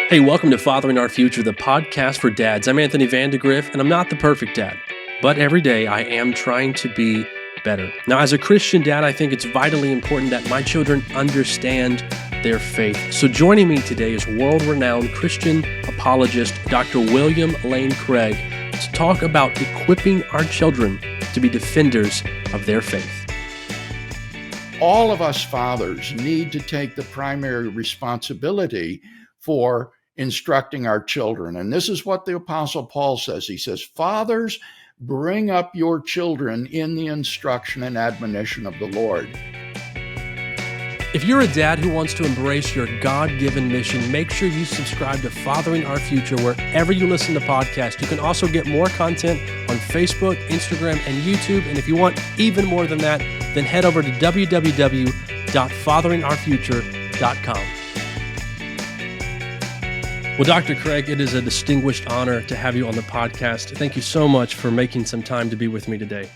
Hey, welcome to Fathering Our Future, the podcast for dads. I'm Anthony Vandegrift, and I'm not the perfect dad, but every day I am trying to be better. Now, as a Christian dad, I think it's vitally important that my children understand their faith. So joining me today is world-renowned Christian apologist, Dr. William Lane Craig, to talk about equipping our children to be defenders of their faith. All of us fathers need to take the primary responsibility for instructing our children. And this is what the Apostle Paul says. He says, fathers, bring up your children in the instruction and admonition of the Lord. If you're a dad who wants to embrace your God-given mission, make sure you subscribe to Fathering Our Future wherever you listen to podcasts. You can also get more content on Facebook, Instagram, and YouTube. And if you want even more than that, then head over to www.fatheringourfuture.com. Well, Dr. Craig, it is a distinguished honor to have you on the podcast. Thank you so much for making some time to be with me today.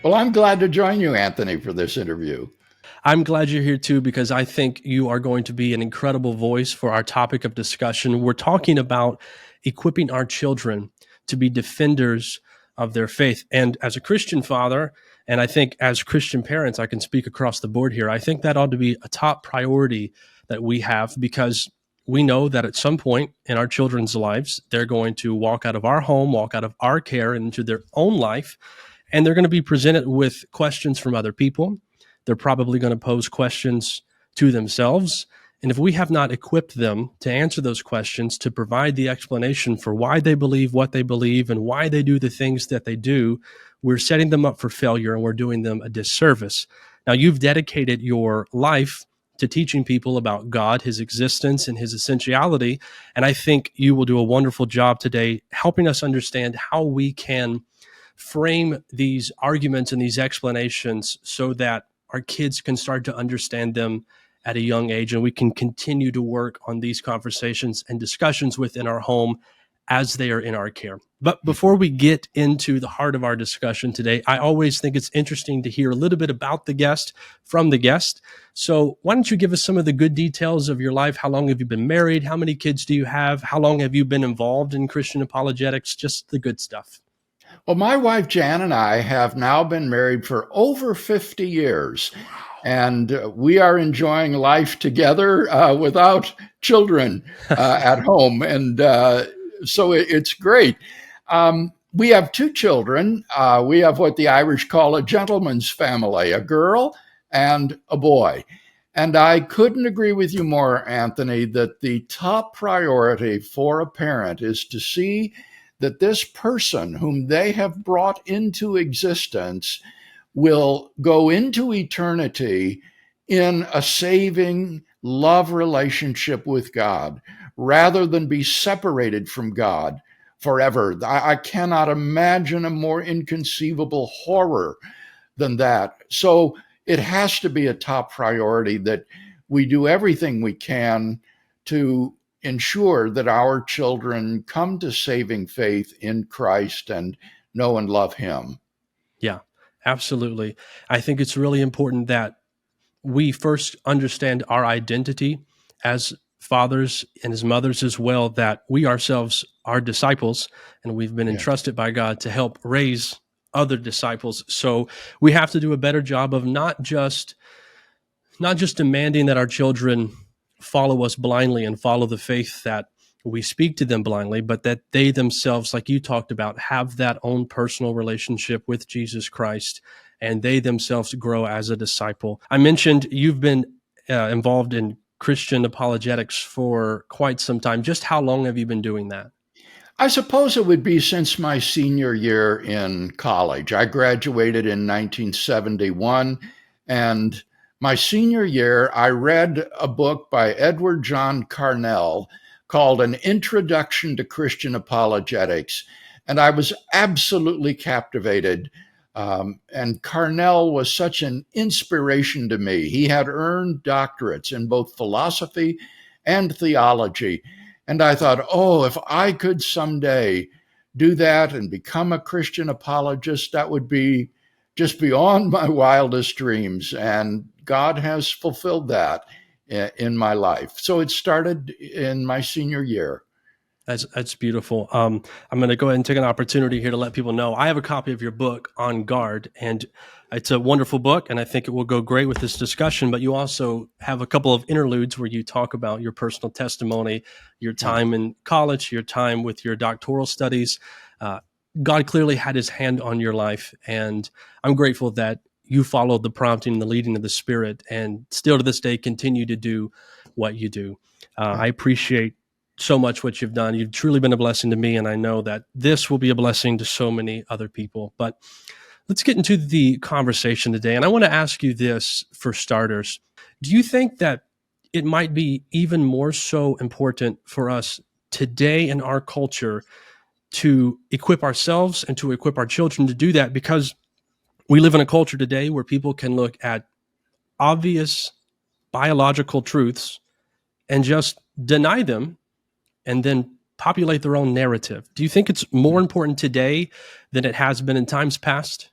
Well, I'm glad to join you, Anthony, for this interview. I'm glad you're here too, because I think you are going to be an incredible voice for our topic of discussion. We're talking about equipping our children to be defenders of their faith. And as a Christian father, and I think as Christian parents, I can speak across the board here, I think that ought to be a top priority that we have, because we know that at some point in our children's lives, they're going to walk out of our home, walk out of our care into their own life, and they're going to be presented with questions from other people. They're probably going to pose questions to themselves. And if we have not equipped them to answer those questions, to provide the explanation for why they believe what they believe and why they do the things that they do, we're setting them up for failure and we're doing them a disservice. Now, you've dedicated your life to teaching people about God, his existence, and his essentiality. And I think you will do a wonderful job today helping us understand how we can frame these arguments and these explanations so that our kids can start to understand them at a young age, and we can continue to work on these conversations and discussions within our home as they are in our care. But before we get into the heart of our discussion today, I always think it's interesting to hear a little bit about the guest from the guest. So why don't you give us some of the good details of your life? How long have you been married? How many kids do you have? How long have you been involved in Christian apologetics? Just the good stuff. Well, my wife, Jan, and I have now been married for over 50 years. And we are enjoying life together without children at home. And so it's great. We have two children. We have what the Irish call a gentleman's family, a girl and a boy. And I couldn't agree with you more, Anthony, that the top priority for a parent is to see that this person whom they have brought into existence will go into eternity in a saving love relationship with God, rather than be separated from God forever. I cannot imagine a more inconceivable horror than that. So it has to be a top priority that we do everything we can to ensure that our children come to saving faith in Christ and know and love him. Yeah, absolutely. I think it's really important that we first understand our identity as fathers and as mothers as well, that we ourselves are disciples and we've been entrusted by God to help raise other disciples. So we have to do a better job of not just demanding that our children follow us blindly and follow the faith that we speak to them blindly, but that they themselves, like you talked about, have that own personal relationship with Jesus Christ, and they themselves grow as a disciple. I mentioned you've been involved in Christian apologetics for quite some time. Just how long have you been doing that? I suppose it would be since my senior year in college. I graduated in 1971, and my senior year, I read a book by Edward John Carnell called An Introduction to Christian Apologetics, and I was absolutely captivated. And Carnell was such an inspiration to me. He had earned doctorates in both philosophy and theology. And I thought, oh, if I could someday do that and become a Christian apologist, that would be just beyond my wildest dreams. And God has fulfilled that in my life. So it started in my senior year. That's beautiful. I'm going to go ahead and take an opportunity here to let people know I have a copy of your book, On Guard, and it's a wonderful book, and I think it will go great with this discussion. But you also have a couple of interludes where you talk about your personal testimony, your Yeah. time in college, your time with your doctoral studies. Uh, God clearly had His hand on your life, and I'm grateful that you followed the prompting and the leading of the Spirit, and still to this day continue to do what you do. I appreciate so much what you've done. You've truly been a blessing to me, and I know that this will be a blessing to so many other people. But let's get into the conversation today. And I want to ask you this for starters. Do you think that it might be even more so important for us today in our culture to equip ourselves and to equip our children to do that? Because we live in a culture today where people can look at obvious biological truths and just deny them and then populate their own narrative. Do you think it's more important today than it has been in times past?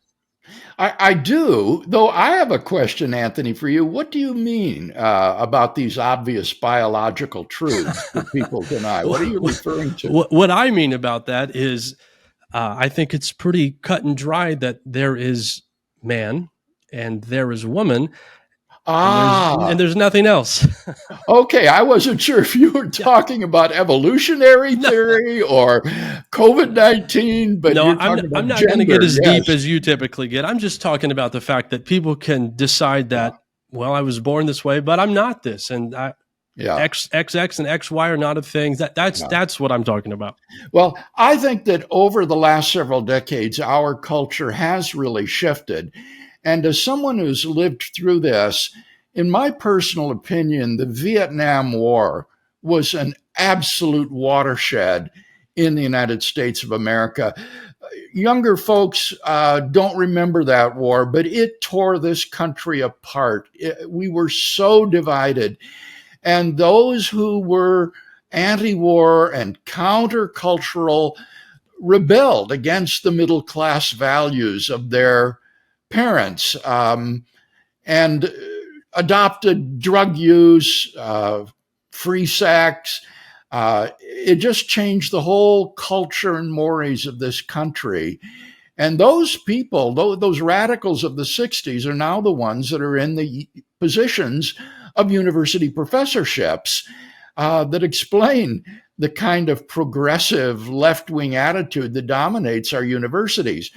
I do, though I have a question, Anthony, for you. What do you mean about these obvious biological truths that people deny? What are you referring to? What I mean about that is I think it's pretty cut and dry that there is man and there is woman and Ah, there's nothing else. okay. I wasn't sure if you were Yeah. talking about evolutionary No, theory or COVID-19, but no, you're talking I'm about not going to get gender. as deep Yes. as you typically get. I'm just talking about the fact that people can decide Yeah. that, well, I was born this way, but I'm not this. And Yeah. XX and XY are not a thing. Yeah. That's what I'm talking about. Well, I think that over the last several decades, our culture has really shifted. And as someone who's lived through this, in my personal opinion, the Vietnam War was an absolute watershed in the United States of America. Younger folks don't remember that war, but it tore this country apart. We were so divided. And those who were anti war and countercultural rebelled against the middle class values of their parents, and adopted drug use, free sex. It just changed the whole culture and mores of this country. And those people, those radicals of the 60s, are now the ones that are in the positions of university professorships that explain the kind of progressive left wing attitude that dominates our universities.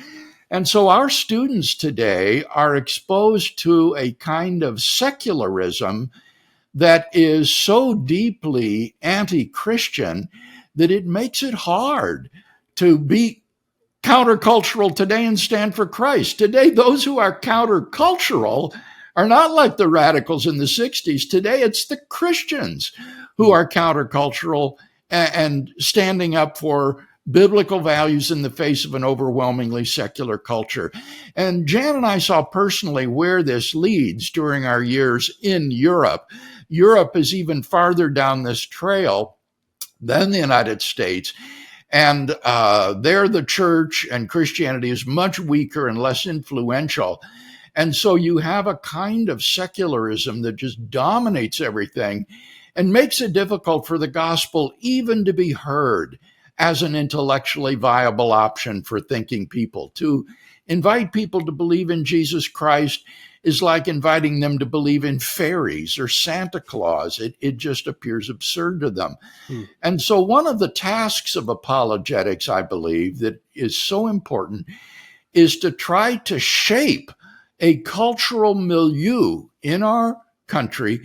And so our students today are exposed to a kind of secularism that is so deeply anti Christian that it makes it hard to be countercultural today and stand for Christ. Today, those who are countercultural are not like the radicals in the 60s. Today, it's the Christians who are countercultural and standing up for biblical values in the face of an overwhelmingly secular culture. And Jan and I saw personally where this leads during our years in Europe. Europe is even farther down this trail than the United States. And there, the church and Christianity is much weaker and less influential. And so you have a kind of secularism that just dominates everything and makes it difficult for the gospel even to be heard as an intellectually viable option for thinking people. To invite people to believe in Jesus Christ is like inviting them to believe in fairies or Santa Claus. It just appears absurd to them. Hmm. And so, one of the tasks of apologetics, I believe, that is so important is to try to shape a cultural milieu in our country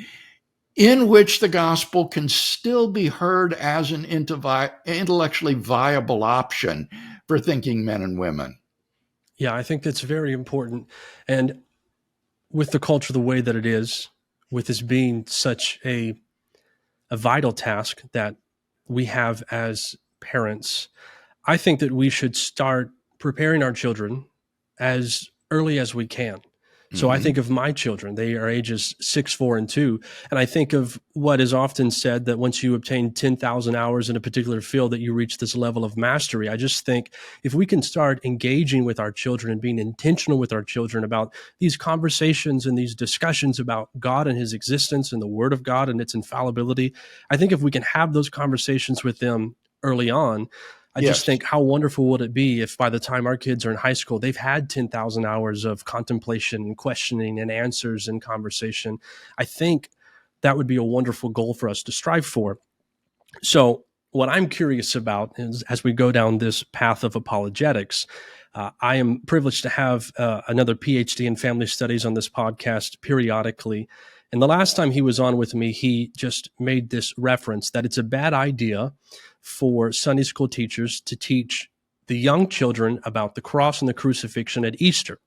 in which the gospel can still be heard as an intellectually viable option for thinking men and women. Yeah, I think that's very important. And with the culture the way that it is, with this being such a vital task that we have as parents, I think that we should start preparing our children as early as we can. So I Hmm. think of my children, they are ages 6, 4, and 2. And I think of what is often said that once you obtain 10,000 hours in a particular field, that you reach this level of mastery. I just think if we can start engaging with our children and being intentional with our children about these conversations and these discussions about God and his existence and the word of God and its infallibility, I think if we can have those conversations with them early on, I just Yes. think how wonderful would it be if by the time our kids are in high school, they've had 10,000 hours of contemplation and questioning and answers and conversation. I think that would be a wonderful goal for us to strive for. So, what I'm curious about is as we go down this path of apologetics, I am privileged to have another PhD in family studies on this podcast periodically. And the last time he was on with me, he just made this reference that it's a bad idea for Sunday school teachers to teach the young children about the cross and the crucifixion at Easter.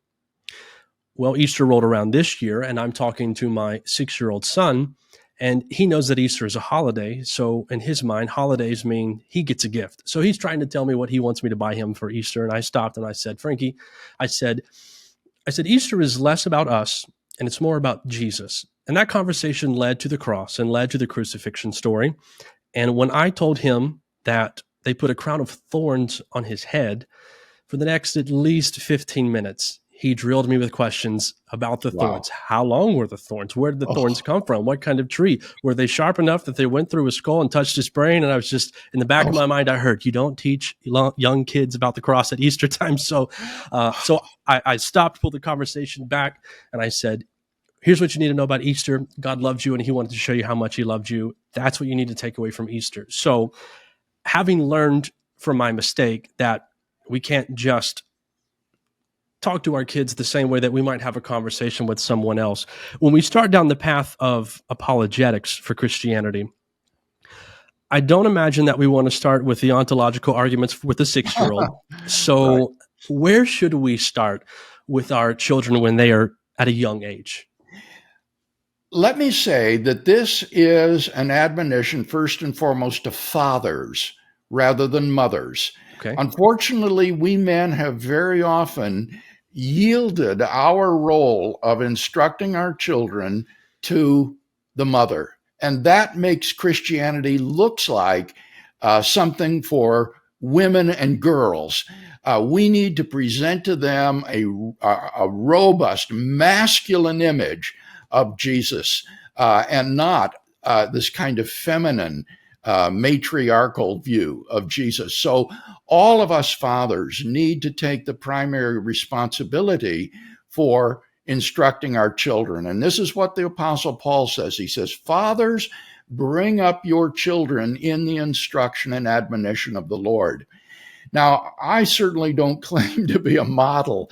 Well, Easter rolled around this year, and I'm talking to my 6-year-old son, and he knows that Easter is a holiday. So, in his mind, holidays mean he gets a gift. So, he's trying to tell me what he wants me to buy him for Easter. And I stopped and I said, Frankie, I said, Easter is less about us and it's more about Jesus. And that conversation led to the cross and led to the crucifixion story. And when I told him that they put a crown of thorns on his head, for the next at least 15 minutes, he drilled me with questions about the Wow. thorns. How long were the thorns? Where did the thorns Oh, come from? What kind of tree? Were they sharp enough that they went through his skull and touched his brain? And I was just, in the back of oh, my mind, I heard, you don't teach young kids about the cross at Easter time. So I stopped, pulled the conversation back, and I said, here's what you need to know about Easter. God loved you, and he wanted to show you how much he loved you. That's what you need to take away from Easter. So having learned from my mistake that we can't just talk to our kids the same way that we might have a conversation with someone else. When we start down the path of apologetics for Christianity, I don't imagine that we want to start with the ontological arguments with a 6-year-old. right. So, where should we start with our children when they are at a young age? Let me say that this is an admonition, first and foremost, to fathers rather than mothers. Okay. Unfortunately, we men have very often yielded our role of instructing our children to the mother. And that makes Christianity looks like something for women and girls. We need to present to them a robust masculine image of Jesus and not this kind of feminine matriarchal view of Jesus. So all of us fathers need to take the primary responsibility for instructing our children. And this is what the Apostle Paul says. He says, fathers, bring up your children in the instruction and admonition of the Lord. Now, I certainly don't claim to be a model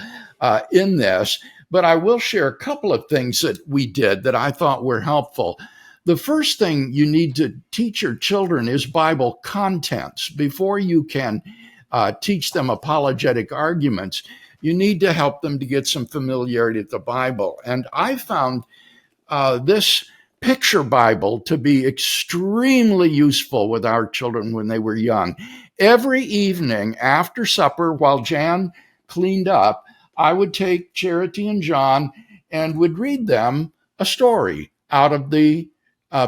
in this, but I will share a couple of things that we did that I thought were helpful. The first thing you need to teach your children is Bible contents. Before you can teach them apologetic arguments, you need to help them to get some familiarity with the Bible. And I found this picture Bible to be extremely useful with our children when they were young. Every evening after supper, while Jan cleaned up, I would take Charity and John and would read them a story out of the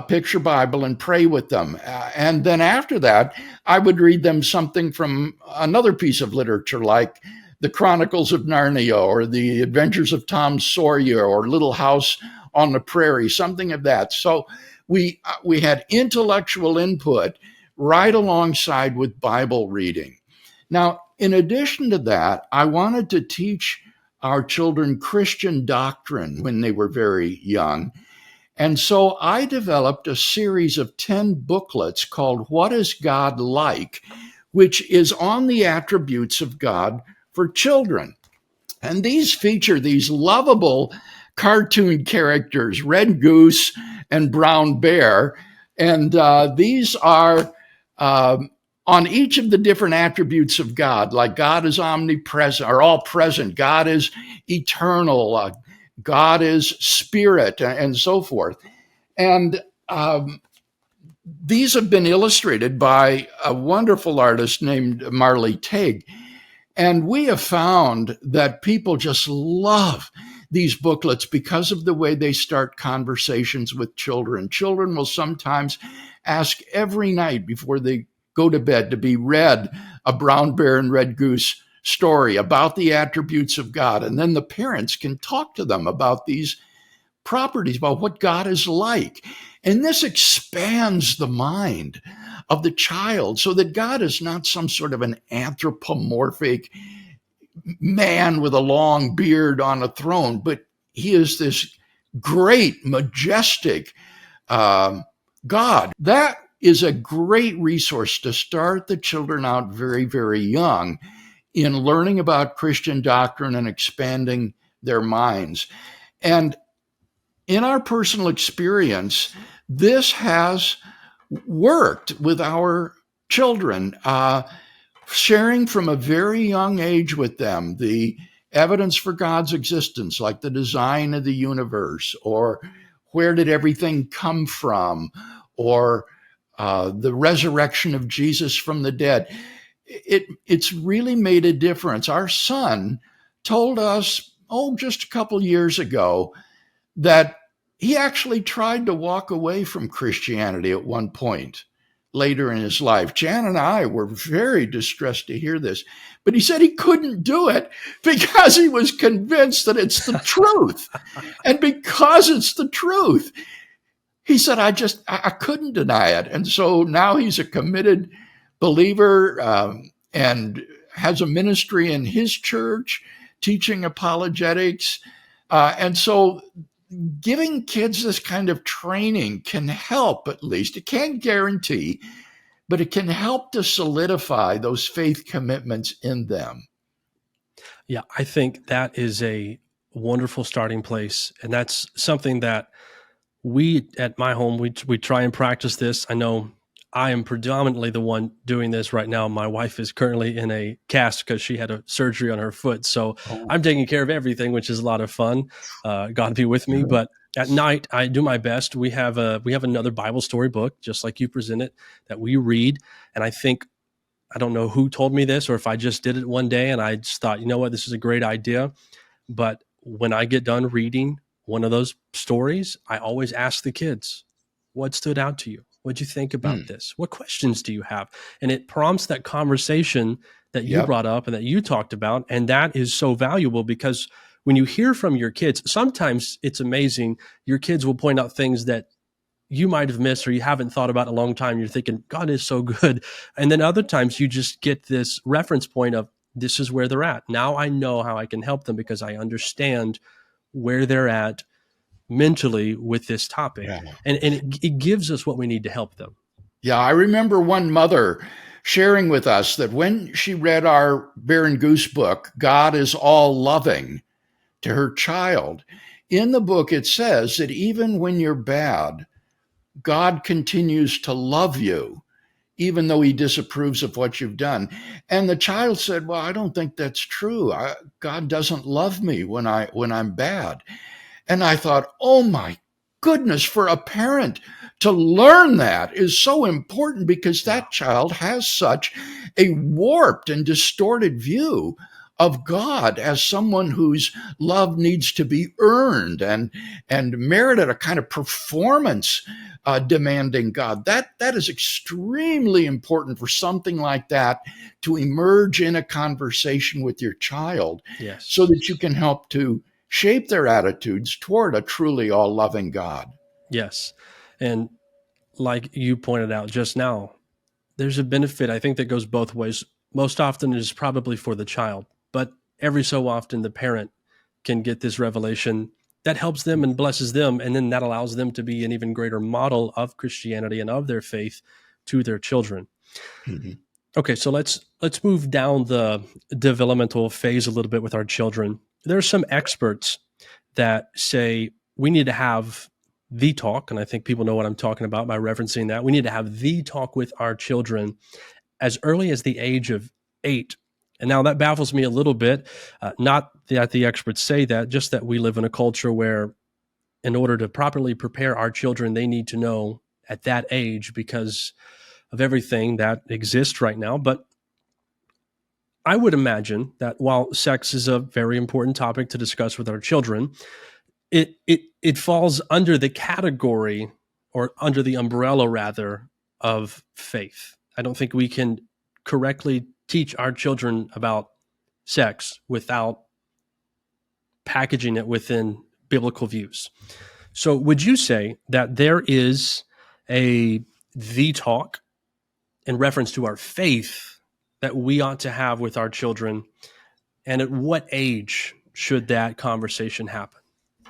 picture Bible and pray with them. And then after that, I would read them something from another piece of literature like the Chronicles of Narnia or the Adventures of Tom Sawyer or Little House on the Prairie, something of that. So we had intellectual input right alongside with Bible reading. Now, in addition to that, I wanted to teach our children Christian doctrine when they were very young. And so I developed a series of 10 booklets called What is God Like?, which is on the attributes of God for children. And these feature these lovable cartoon characters, Red Goose and Brown Bear. And these are on each of the different attributes of God, like God is omnipresent or all present, God is eternal, God is spirit, and so forth. And these have been illustrated by a wonderful artist named Marley Teague. And we have found that people just love these booklets because of the way they start conversations with children. Children will sometimes ask every night before they go to bed to be read a brown bear and red goose story about the attributes of God. And then the parents can talk to them about these properties, about what God is like. And this expands the mind of the child so that God is not some sort of an anthropomorphic man with a long beard on a throne, but he is this great, majestic God. That is a great resource to start the children out very, very young in learning about Christian doctrine and expanding their minds. And in our personal experience, this has worked with our children, sharing from a very young age with them the evidence for God's existence, like the design of the universe, or where did everything come from, or the resurrection of Jesus from the dead. It's really made a difference. Our son told us, just a couple years ago, that he actually tried to walk away from Christianity at one point later in his life. Jan and I were very distressed to hear this, but he said he couldn't do it because he was convinced that it's the truth. And because it's the truth, he said, I couldn't deny it. And so now he's a committed believer and has a ministry in his church teaching apologetics. And so giving kids this kind of training can help, at least. It can't guarantee, but it can help to solidify those faith commitments in them. Yeah, I think that is a wonderful starting place. And that's something that we at my home, we try and practice this. I know I am predominantly the one doing this right now. My wife is currently in a cast because she had a surgery on her foot. So I'm taking care of everything, which is a lot of fun. God be with me. But at night, I do my best. We have another Bible story book, just like you presented, that we read. And I think, I don't know who told me this or if I just did it one day and I just thought, you know what, this is a great idea. But when I get done reading one of those stories, I always ask the kids, what stood out to you? What'd you think about this? What questions do you have? And it prompts that conversation that you brought up and that you talked about. And that is so valuable because when you hear from your kids, sometimes it's amazing. Your kids will point out things that you might have missed or you haven't thought about in a long time. You're thinking, God is so good. And then other times you just get this reference point of, this is where they're at. Now I know how I can help them because I understand where they're at mentally with this topic. Yeah. And it gives us what we need to help them. Yeah, I remember one mother sharing with us that when she read our Bear and Goose book, God is All Loving, to her child, in the book it says that even when you're bad, God continues to love you, even though he disapproves of what you've done. And the child said, well, I don't think that's true. God doesn't love me when I'm bad. And I thought, oh my goodness, for a parent to learn that is so important because that child has such a warped and distorted view of God as someone whose love needs to be earned and merited, a kind of performance demanding God. That is extremely important for something like that to emerge in a conversation with your child, Yes. so that you can help to shape their attitudes toward a truly all-loving God. Yes. And like you pointed out just now, there's a benefit, I think, that goes both ways. Most often it is probably for the child, but every so often the parent can get this revelation that helps them and blesses them. And then that allows them to be an even greater model of Christianity and of their faith to their children. Mm-hmm. Okay, so let's move down the developmental phase a little bit with our children. There are some experts that say we need to have the talk, and I think people know what I'm talking about by referencing that. We need to have the talk with our children as early as the age of 8. And now that baffles me a little bit. Not that the experts say that, just that we live in a culture where in order to properly prepare our children, they need to know at that age because of everything that exists right now. But I would imagine that while sex is a very important topic to discuss with our children, it falls under the category, or under the umbrella rather, of faith. I don't think we can correctly teach our children about sex without packaging it within biblical views. So would you say that there is a the talk in reference to our faith that we ought to have with our children, and at what age should that conversation happen?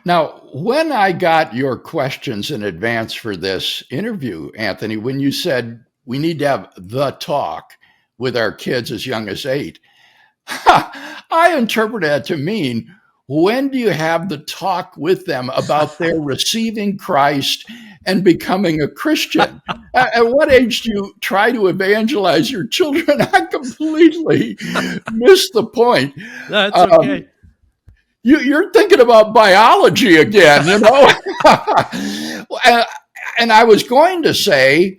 Now, when I got your questions in advance for this interview, Anthony, when you said we need to have the talk with our kids as young as 8, I interpreted that to mean, when do you have the talk with them about their receiving Christ and becoming a Christian? At what age do you try to evangelize your children? I completely missed the point. That's okay. You're thinking about biology again, you know? And I was going to say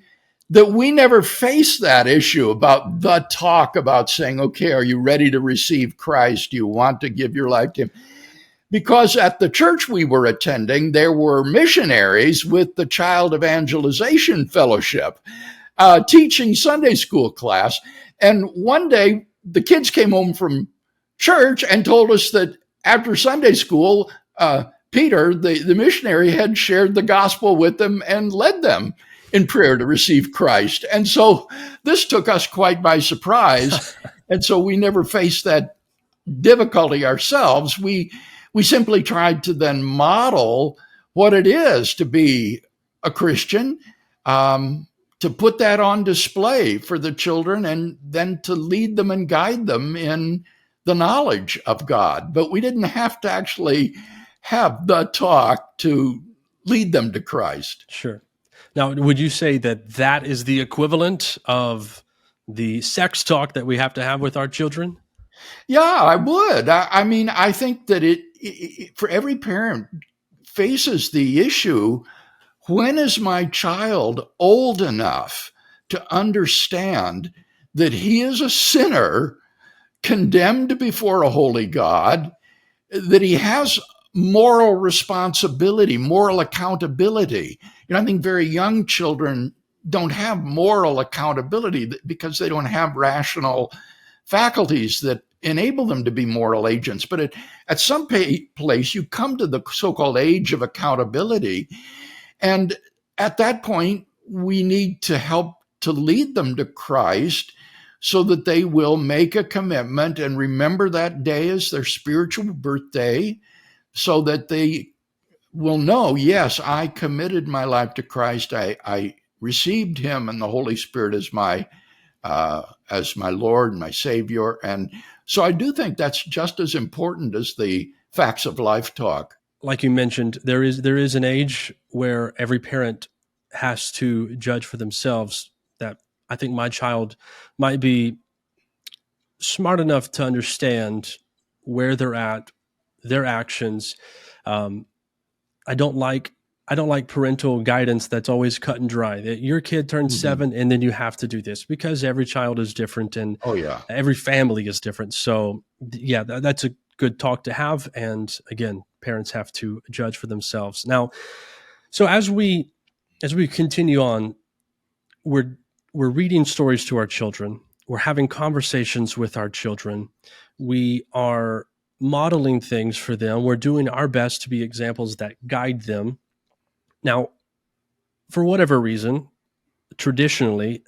that we never face that issue about the talk about saying, okay, are you ready to receive Christ? Do you want to give your life to him? Because at the church we were attending, there were missionaries with the Child Evangelization Fellowship teaching Sunday school class. And one day the kids came home from church and told us that after Sunday school, Peter, the missionary, had shared the gospel with them and led them in prayer to receive Christ. And so this took us quite by surprise. And so we never faced that difficulty ourselves. We simply tried to then model what it is to be a Christian, to put that on display for the children, and then to lead them and guide them in the knowledge of God. But we didn't have to actually have the talk to lead them to Christ. Sure. Now, would you say that that is the equivalent of the sex talk that we have to have with our children? Yeah, I would. I mean, I think that it for every parent faces the issue, when is my child old enough to understand that he is a sinner condemned before a holy God, that he has moral responsibility, moral accountability. You know, I think very young children don't have moral accountability because they don't have rational faculties that enable them to be moral agents. But at some place, you come to the so-called age of accountability. And at that point, we need to help to lead them to Christ so that they will make a commitment and remember that day as their spiritual birthday, so that they will know, yes, I committed my life to Christ. I received him and the Holy Spirit as my Lord and my Savior. And so I do think that's just as important as the facts of life talk. Like you mentioned, there is an age where every parent has to judge for themselves. That I think my child might be smart enough to understand where they're at, their actions. I don't like parental guidance that's always cut and dry. That your kid turns 7 and then you have to do this, because every child is different and every family is different. So yeah, that's a good talk to have. And again, parents have to judge for themselves. Now, so as we continue on, we're reading stories to our children. We're having conversations with our children. We are modeling things for them. We're doing our best to be examples that guide them. Now, for whatever reason, traditionally,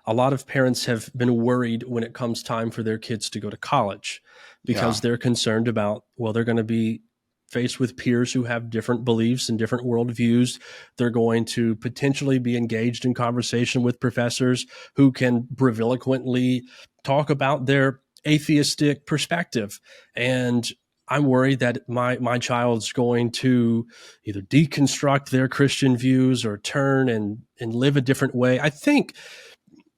a lot of parents have been worried when it comes time for their kids to go to college, because they're concerned about, well, they're going to be faced with peers who have different beliefs and different worldviews. They're going to potentially be engaged in conversation with professors who can breviloquently talk about their atheistic perspective. And I'm worried that my child's going to either deconstruct their Christian views or turn and live a different way. I think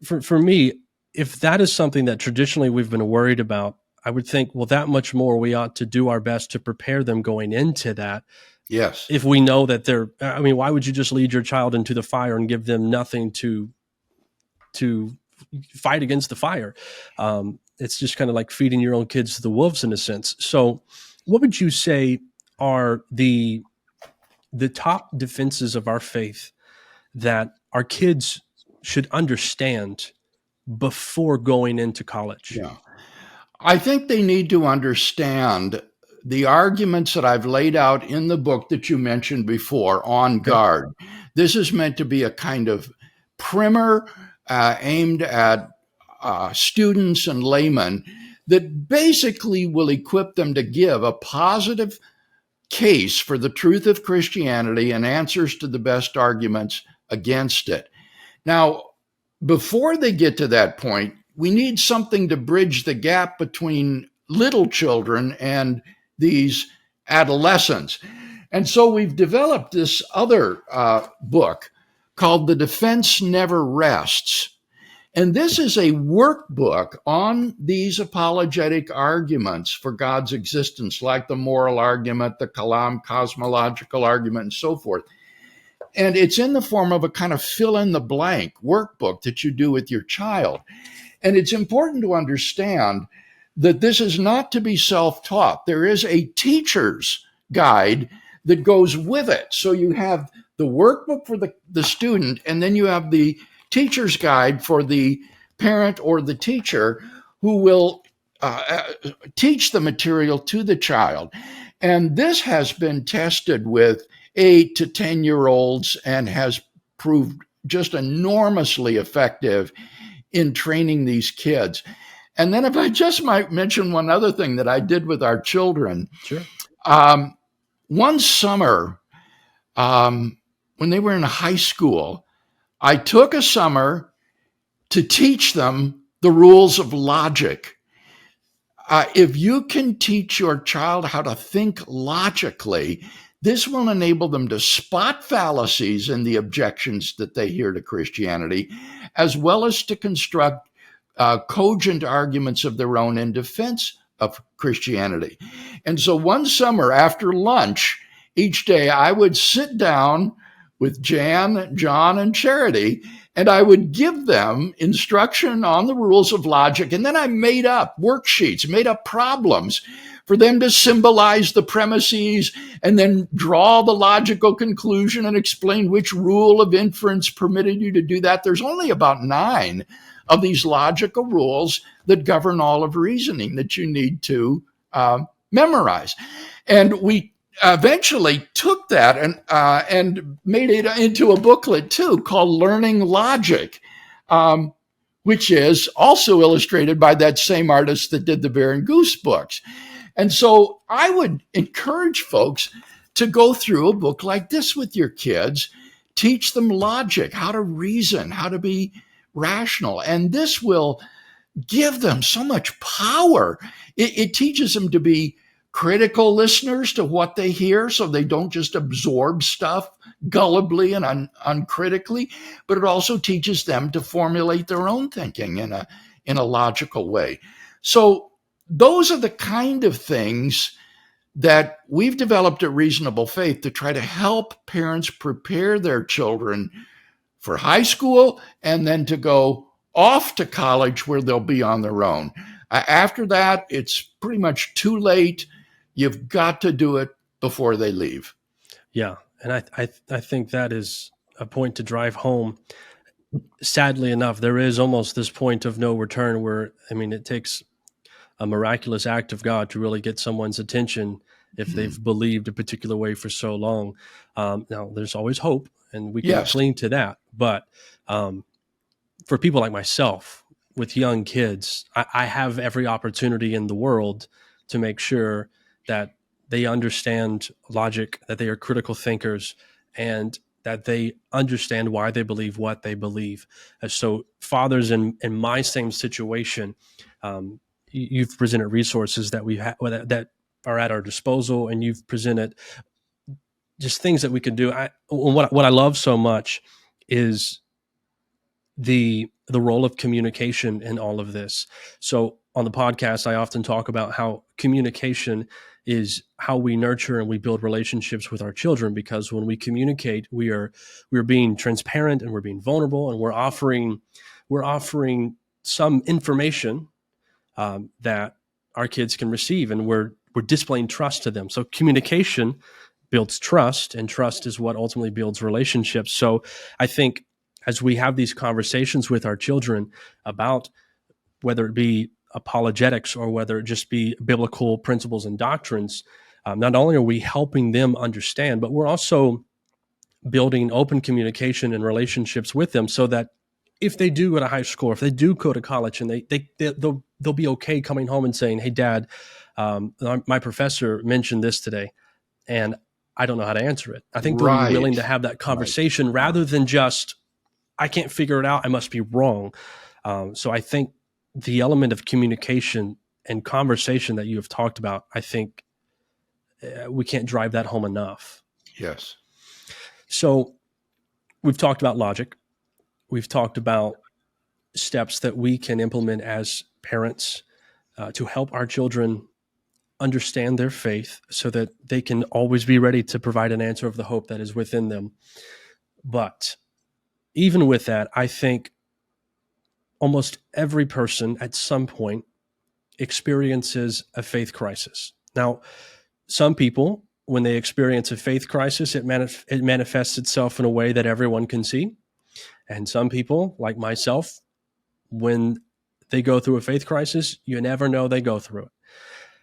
for me, if that is something that traditionally we've been worried about, I would think, well, that much more we ought to do our best to prepare them going into that. Yes. If we know that why would you just lead your child into the fire and give them nothing to fight against the fire? it's just kind of like feeding your own kids to the wolves in a sense. So, what would you say are the top defenses of our faith that our kids should understand before going into college? Yeah. I think they need to understand the arguments that I've laid out in the book that you mentioned before, On Okay. Guard. This is meant to be a kind of primer aimed at students and laymen that basically will equip them to give a positive case for the truth of Christianity and answers to the best arguments against it. Now, before they get to that point, we need something to bridge the gap between little children and these adolescents. And so we've developed this other book called The Defense Never Rests. And this is a workbook on these apologetic arguments for God's existence, like the moral argument, the Kalam cosmological argument, and so forth. And it's in the form of a kind of fill in the blank workbook that you do with your child. And it's important to understand that this is not to be self taught. There is a teacher's guide that goes with it. So you have the workbook for the student, and then you have the teacher's guide for the parent or the teacher who will teach the material to the child. And this has been tested with 8 to 10-year-olds and has proved just enormously effective in training these kids. And then, if I just might mention one other thing that I did with our children. Sure. One summer, when they were in high school, I took a summer to teach them the rules of logic. If you can teach your child how to think logically, this will enable them to spot fallacies in the objections that they hear to Christianity, as well as to construct cogent arguments of their own in defense of Christianity. And so one summer after lunch, each day I would sit down with Jan, John, and Charity, and I would give them instruction on the rules of logic. And then I made up worksheets, made up problems for them to symbolize the premises and then draw the logical conclusion and explain which rule of inference permitted you to do that. There's only about 9 of these logical rules that govern all of reasoning that you need to memorize. And we eventually took that and made it into a booklet too called Learning Logic, which is also illustrated by that same artist that did the Bear and Goose books. And so I would encourage folks to go through a book like this with your kids, teach them logic, how to reason, how to be rational. And this will give them so much power. It teaches them to be critical listeners to what they hear so they don't just absorb stuff gullibly and uncritically, but it also teaches them to formulate their own thinking in a logical way. So those are the kind of things that we've developed at Reasonable Faith to try to help parents prepare their children for high school and then to go off to college where they'll be on their own. After that, it's pretty much too late. You've got to do it before they leave. Yeah. And I think that is a point to drive home. Sadly enough, there is almost this point of no return where, I mean, it takes a miraculous act of God to really get someone's attention if they've believed a particular way for so long. Now, there's always hope, and we can cling to that. But for people like myself with young kids, I have every opportunity in the world to make sure that they understand logic, that they are critical thinkers, and that they understand why they believe what they believe. And so fathers in my same situation, you've presented resources that we have that are at our disposal, and you've presented just things that we can do. What I love so much is the role of communication in all of this. So on the podcast, I often talk about how communication is how we nurture and we build relationships with our children, because when we communicate, we're being transparent and we're being vulnerable, and we're offering some information that our kids can receive, and we're displaying trust to them. So communication builds trust, and trust is what ultimately builds relationships. So I think as we have these conversations with our children about whether it be apologetics or whether it just be biblical principles and doctrines, not only are we helping them understand, but we're also building open communication and relationships with them, so that if they do go to high school, if they do go to college, and they'll be okay coming home and saying, "Hey, Dad, my professor mentioned this today, and I don't know how to answer it." I think they'll be Right. willing to have that Right. conversation rather than just, "I can't figure it out, I must be wrong." So I think the element of communication and conversation that you have talked about, I think we can't drive that home enough. Yes. So we've talked about logic. We've talked about steps that we can implement as parents to help our children understand their faith so that they can always be ready to provide an answer of the hope that is within them. But even with that, I think almost every person at some point experiences a faith crisis. Now, some people, when they experience a faith crisis, it manifests itself in a way that everyone can see. And some people, like myself, when they go through a faith crisis, you never know they go through it.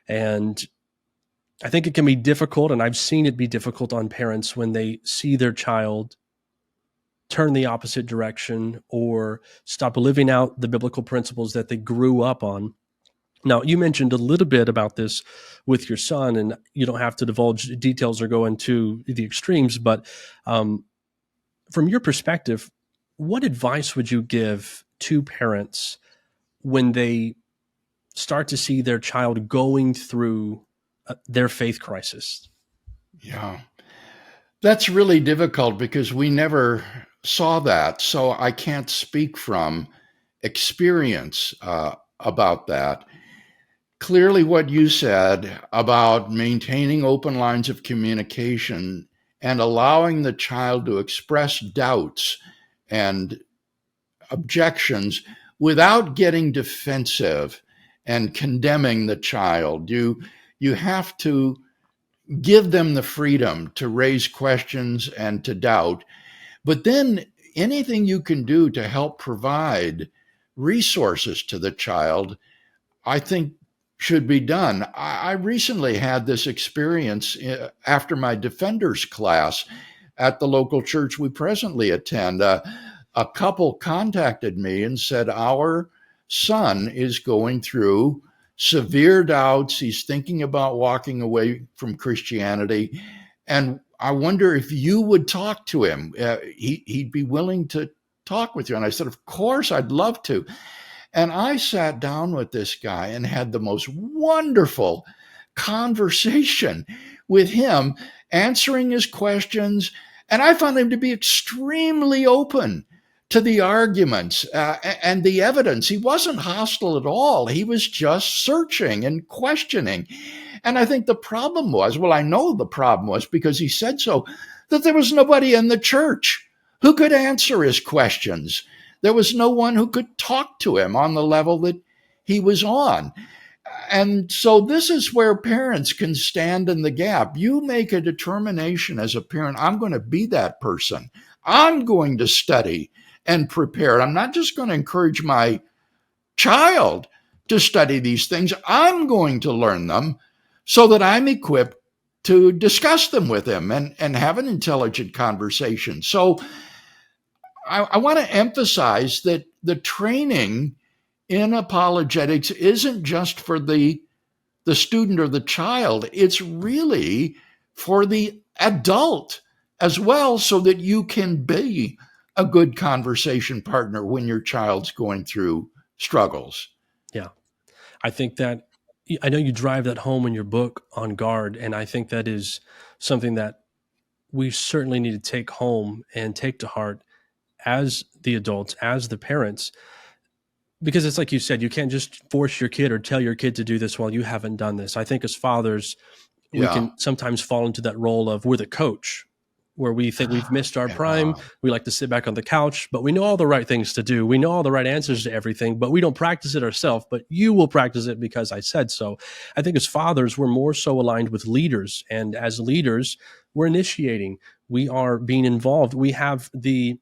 And I think it can be difficult, and I've seen it be difficult on parents when they see their child turn the opposite direction or stop living out the biblical principles that they grew up on. Now, you mentioned a little bit about this with your son, and you don't have to divulge details or go into the extremes, but from your perspective, what advice would you give to parents when they start to see their child going through their faith crisis? Yeah. That's really difficult because we never saw that. So I can't speak from experience about that. Clearly, what you said about maintaining open lines of communication and allowing the child to express doubts and objections without getting defensive and condemning the child. You have to give them the freedom to raise questions and to doubt. But then anything you can do to help provide resources to the child, I think should be done. I recently had this experience after my defenders class at the local church we presently attend. A couple contacted me and said, "Our son is going through severe doubts. He's thinking about walking away from Christianity. And I wonder if you would talk to him. He'd be willing to talk with you." And I said, "Of course, I'd love to." And I sat down with this guy and had the most wonderful conversation with him, answering his questions. And I found him to be extremely open to the arguments and the evidence. He wasn't hostile at all. He was just searching and questioning. And I think the problem was, well, I know the problem was because he said so, that there was nobody in the church who could answer his questions. There was no one who could talk to him on the level that he was on. And so this is where parents can stand in the gap. You make a determination as a parent, I'm going to be that person. I'm going to study and prepare. I'm not just going to encourage my child to study these things. I'm going to learn them so that I'm equipped to discuss them with him and have an intelligent conversation. So I want to emphasize that the training in apologetics isn't just for the student or the child. It's really for the adult as well, so that you can be a good conversation partner when your child's going through struggles. Yeah. I think that I know you drive that home in your book, On Guard, and I think that is something that we certainly need to take home and take to heart as the adults, as the parents, because it's like you said, you can't just force your kid or tell your kid to do this while you haven't done this. I think as fathers, we Yeah. can sometimes fall into that role of we're the coach. where we think we've missed our prime. Yeah. We like to sit back on the couch, but we know all the right things to do. We know all the right answers to everything, but we don't practice it ourselves. But you will practice it because I said so. I think as fathers, we're more so aligned with leaders. And as leaders, we're initiating. We are being involved. We have the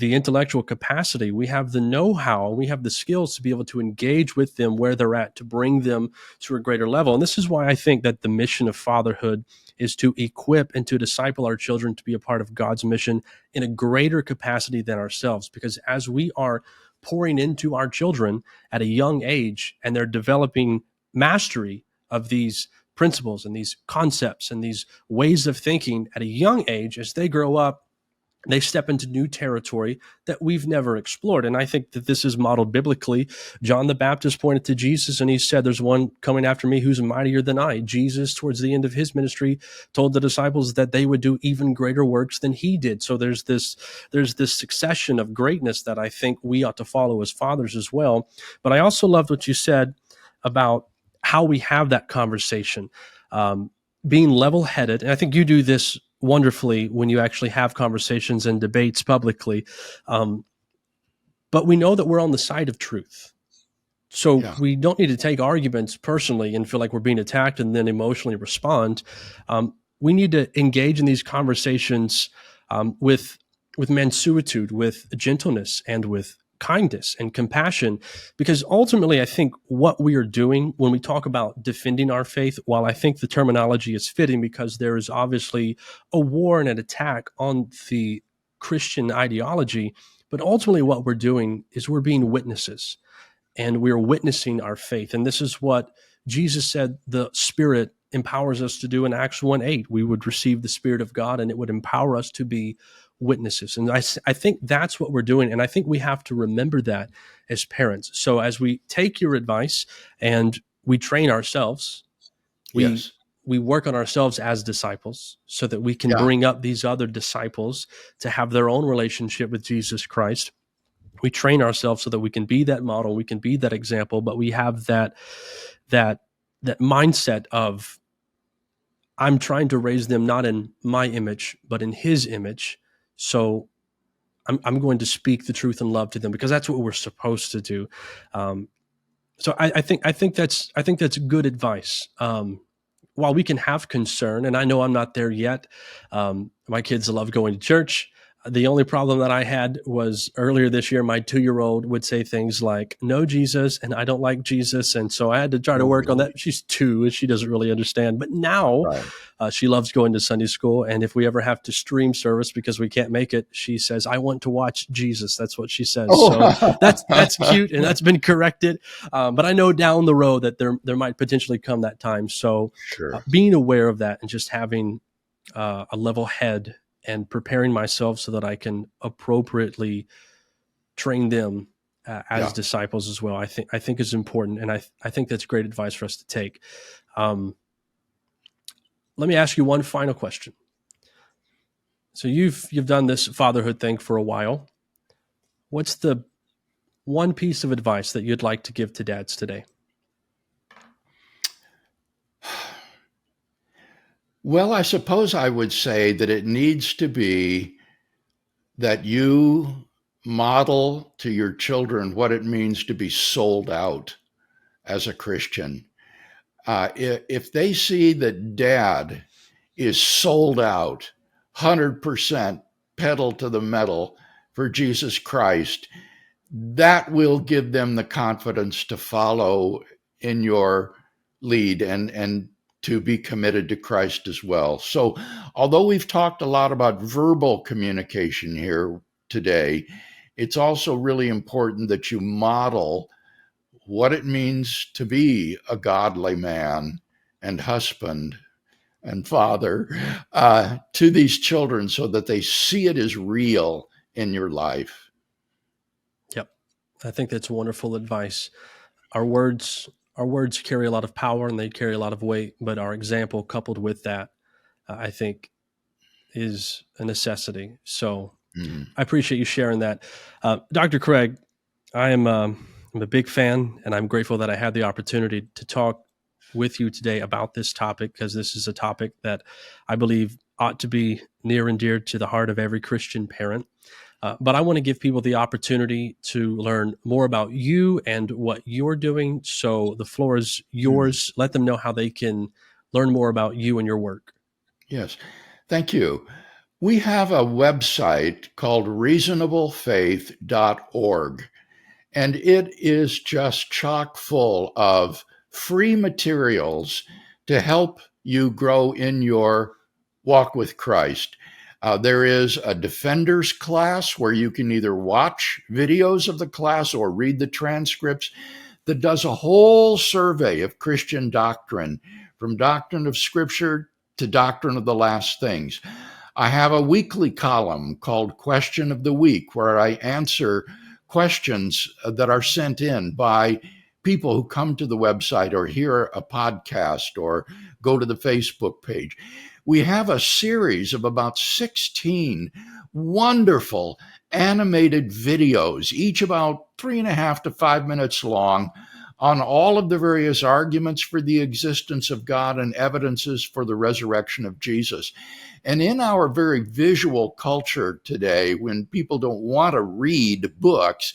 intellectual capacity, we have the know-how, we have the skills to be able to engage with them where they're at, to bring them to a greater level. And this is why I think that the mission of fatherhood is to equip and to disciple our children to be a part of God's mission in a greater capacity than ourselves. Because as we are pouring into our children at a young age and they're developing mastery of these principles and these concepts and these ways of thinking at a young age, as they grow up, they step into new territory that we've never explored. And I think that this is modeled biblically. John the Baptist pointed to Jesus and he said, there's one coming after me who's mightier than I. Jesus, towards the end of his ministry, told the disciples that they would do even greater works than he did. So there's this succession of greatness that I think we ought to follow as fathers as well. But I also loved what you said about how we have that conversation, being level-headed. And I think you do this wonderfully when you actually have conversations and debates publicly. But we know that we're on the side of truth. So Yeah. we don't need to take arguments personally and feel like we're being attacked and then emotionally respond. We need to engage in these conversations with mansuetude, with gentleness, and with kindness and compassion, because ultimately I think what we are doing when we talk about defending our faith, while I think the terminology is fitting because there is obviously a war and an attack on the Christian ideology, but ultimately what we're doing is we're being witnesses and we're witnessing our faith. And this is what Jesus said the Spirit empowers us to do in Acts 1:8. We would receive the Spirit of God and it would empower us to be witnesses. And I think that's what we're doing. And I think we have to remember that as parents. So as we take your advice and we train ourselves, we Yes. we work on ourselves as disciples so that we can Yeah. bring up these other disciples to have their own relationship with Jesus Christ. We train ourselves so that we can be that model, we can be that example, but we have that mindset of I'm trying to raise them not in my image, but in his image. So I'm going to speak the truth and love to them because that's what we're supposed to do. Um, so I think that's good advice. While we can have concern, and I know I'm not there yet, my kids love going to church. The only problem that I had was earlier this year, my 2-year-old would say things like, no, Jesus, and I don't like Jesus. And so I had to try to Oh, work on really? that. She's 2 and she doesn't really understand. But now Right. she loves going to Sunday school. And if we ever have to stream service because we can't make it, she says, I want to watch Jesus. That's what she says. So that's Oh, cute and that's been corrected. But I know down the road that there might potentially come that time. So sure. being aware of that and just having a level head and preparing myself so that I can appropriately train them as Yeah. disciples as well. I think is important, and I think that's great advice for us to take. Um, Let me ask you one final question. So you've done this fatherhood thing for a while. What's the one piece of advice that you'd like to give to dads today? Well, I suppose I would say that it needs to be that you model to your children what it means to be sold out as a Christian. If they see that dad is sold out, 100% pedal to the metal for Jesus Christ, that will give them the confidence to follow in your lead and to be committed to Christ as well. So, although we've talked a lot about verbal communication here today, it's also really important that you model what it means to be a godly man and husband and father to these children so that they see it as real in your life. Yep, I think that's wonderful advice. Our words our words carry a lot of power and they carry a lot of weight, but our example coupled with that, I think, is a necessity. So Mm. I appreciate you sharing that. Dr. Craig, I'm a big fan, and I'm grateful that I had the opportunity to talk with you today about this topic because this is a topic that I believe ought to be near and dear to the heart of every Christian parent. But I want to give people the opportunity to learn more about you and what you're doing. So the floor is yours. Let them know how they can learn more about you and your work. Yes, thank you. We have a website called reasonablefaith.org, and it is just chock full of free materials to help you grow in your walk with Christ. There is a defenders class where you can either watch videos of the class or read the transcripts that does a whole survey of Christian doctrine, from doctrine of Scripture to doctrine of the last things. I have a weekly column called Question of the Week where I answer questions that are sent in by people who come to the website or hear a podcast or go to the Facebook page. We have a series of about 16 wonderful animated videos, each about 3.5 to 5 minutes long, on all of the various arguments for the existence of God and evidences for the resurrection of Jesus. And in our very visual culture today, when people don't want to read books,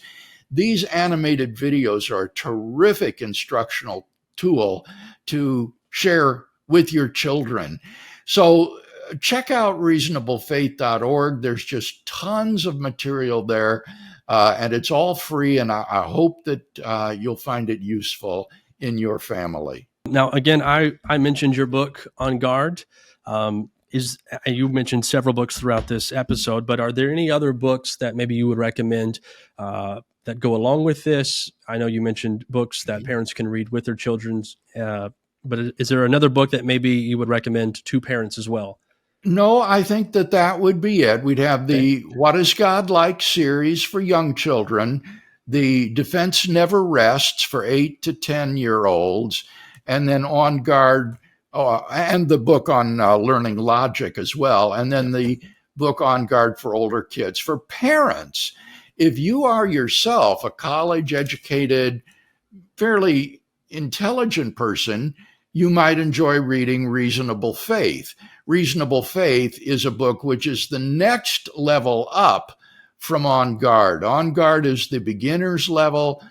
these animated videos are a terrific instructional tool to share with your children. So check out reasonablefaith.org. There's just tons of material there, and it's all free, and I hope that you'll find it useful in your family. Now, again, I mentioned your book, On Guard. You mentioned several books throughout this episode, but are there any other books that maybe you would recommend that go along with this? I know you mentioned books that parents can read with their children, but is there another book that maybe you would recommend to parents as well? No, I think that would be it. We'd have the What is God Like series for young children, the Defense Never Rests for 8 to 10-year-olds, and then On Guard, and the book on learning logic as well, and then the book On Guard for older kids. For parents, if you are yourself a college-educated, fairly intelligent person, you might enjoy reading Reasonable Faith. Reasonable Faith is a book which is the next level up from On Guard. On Guard is the beginner's level.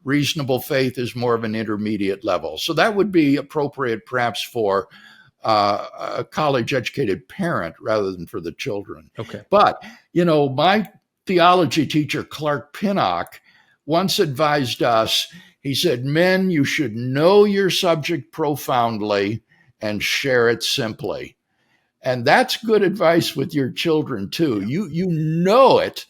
Reasonable Faith is more of an intermediate level. So that would be appropriate perhaps for a college-educated parent rather than for the children. Okay. But, my theology teacher, Clark Pinnock, once advised us, he said, "Men, you should know your subject profoundly and share it simply." And that's good advice with your children too. You know it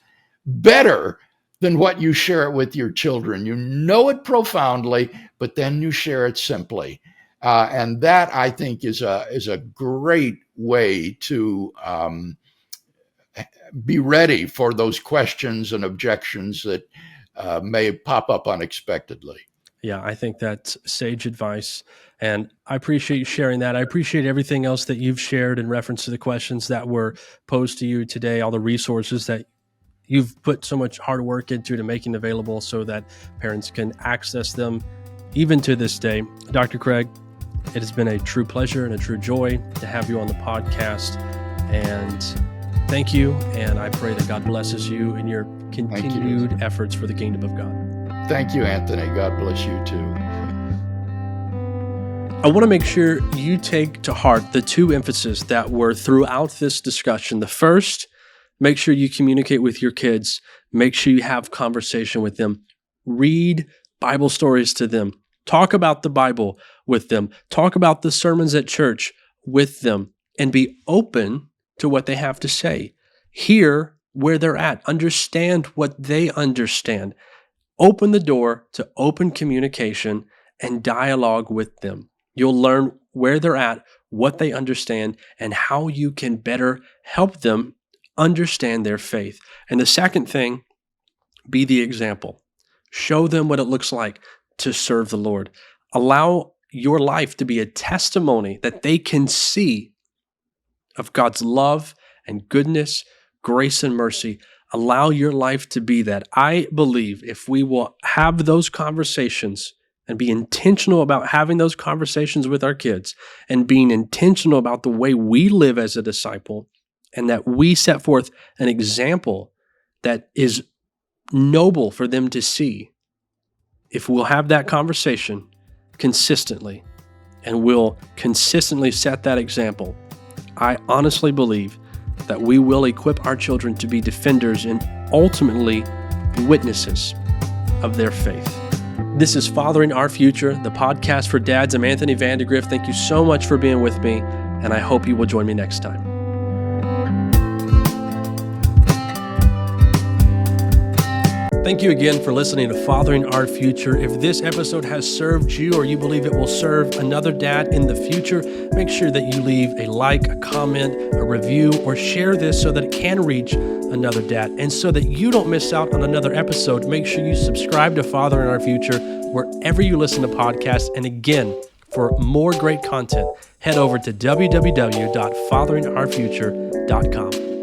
better than what you share it with your children. You know it profoundly, but then you share it simply. And that, I think, is a great way to be ready for those questions and objections that may pop up unexpectedly. Yeah, I think that's sage advice. And I appreciate you sharing that. I appreciate everything else that you've shared in reference to the questions that were posed to you today, all the resources that you've put so much hard work into to making available so that parents can access them even to this day. Dr. Craig, it has been a true pleasure and a true joy to have you on the podcast. And thank you. And I pray that God blesses you in your continued efforts for the kingdom of God. Thank you, Anthony. God bless you too. I want to make sure you take to heart the two emphases that were throughout this discussion. The first, make sure you communicate with your kids. Make sure you have conversation with them. Read Bible stories to them. Talk about the Bible with them. Talk about the sermons at church with them, and be open to what they have to say. Hear where they're at. Understand what they understand. Open the door to open communication and dialogue with them. You'll learn where they're at, what they understand, and how you can better help them understand their faith. And the second thing, be the example. Show them what it looks like to serve the Lord. Allow your life to be a testimony that they can see of God's love and goodness, grace and mercy. Allow your life to be that. I believe if we will have those conversations and be intentional about having those conversations with our kids and being intentional about the way we live as a disciple, and that we set forth an example that is noble for them to see, if we'll have that conversation consistently and we'll consistently set that example, I honestly believe that we will equip our children to be defenders and ultimately witnesses of their faith. This is Fathering Our Future, the podcast for dads. I'm Anthony Vandegrift. Thank you so much for being with me, and I hope you will join me next time. Thank you again for listening to Fathering Our Future. If this episode has served you or you believe it will serve another dad in the future, make sure that you leave a like, a comment, a review, or share this so that it can reach another dad. And so that you don't miss out on another episode, make sure you subscribe to Fathering Our Future wherever you listen to podcasts. And again, for more great content, head over to www.fatheringourfuture.com.